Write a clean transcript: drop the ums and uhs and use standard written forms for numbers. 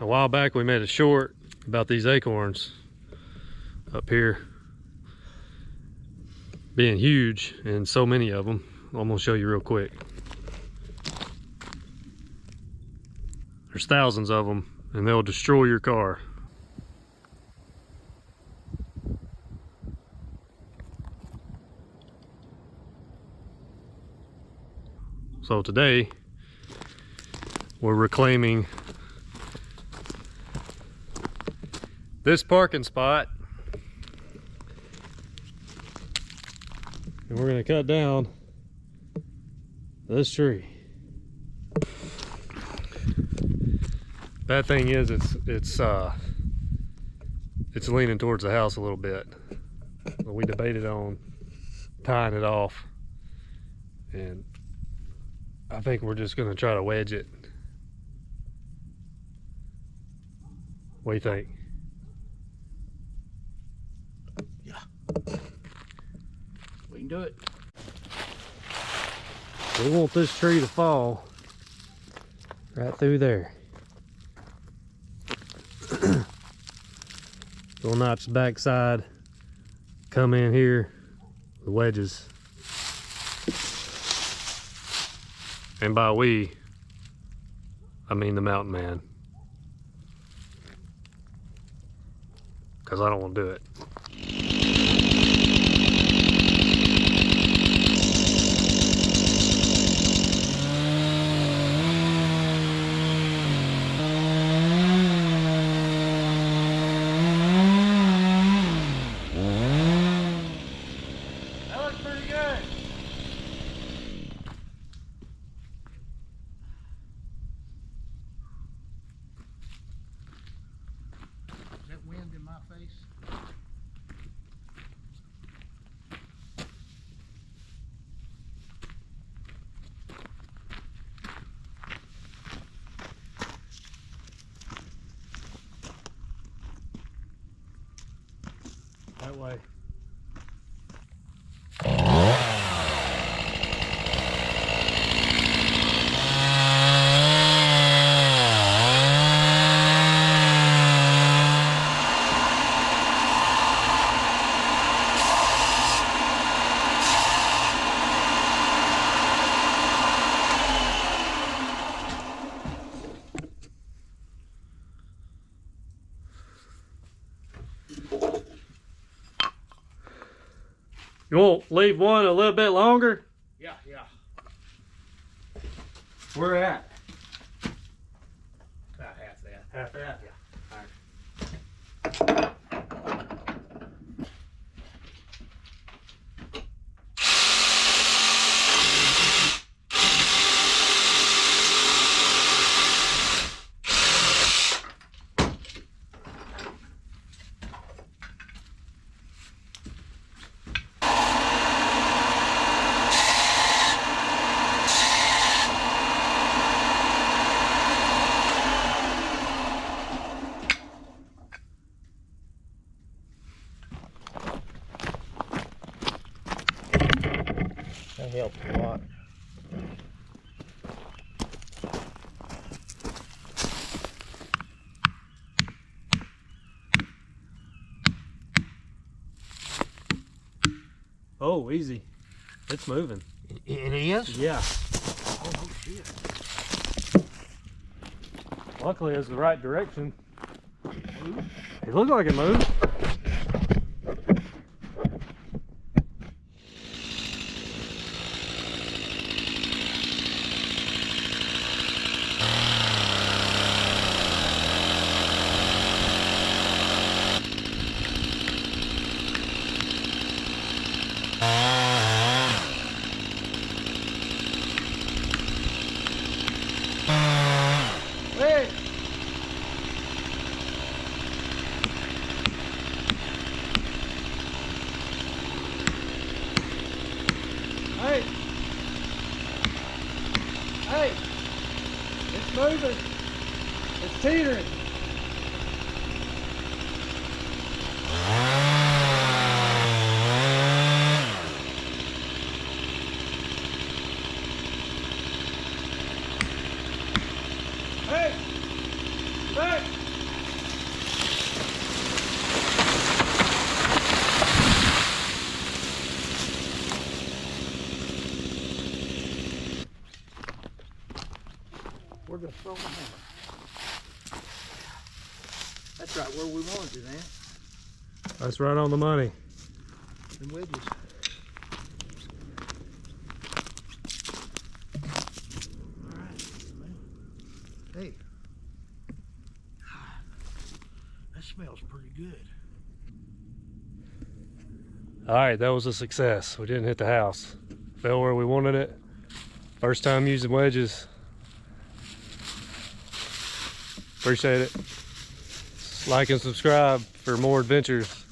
A while back we made a short about these acorns up here being huge and so many of them. I'm gonna show you real quick. There's thousands of them and they'll destroy your car. So today we're reclaiming this parking spot and we're going to cut down this tree. Bad thing is it's leaning towards the house a little bit. But we debated on tying it off, and I think we're just going to try to wedge it. What do you think? Yeah, we can do it. We want this tree to fall right through there. We'll notch the backside, come in here with wedges. And by we, I mean the mountain man. Because I don't want to do it. That looks pretty good. Is that wind in my face? That way. You won't leave one a little bit longer? Yeah, yeah. Where at? About half that. Half that? Yeah. All right. That helps a lot. Oh, easy. It's moving. It is? Yeah. Oh, shit. Luckily it's the right direction. It looked like it moved. Hey! Hey! Hey! It's moving. It's teetering. Hey! Back! just throw my hammer. That's right where we wanted it, man. That's right on the money. Them wedges. All right, man. Hey. That smells pretty good. All right, that was a success. We didn't hit the house. Fell where we wanted it. First time using wedges. Appreciate it. Like and subscribe for more adventures.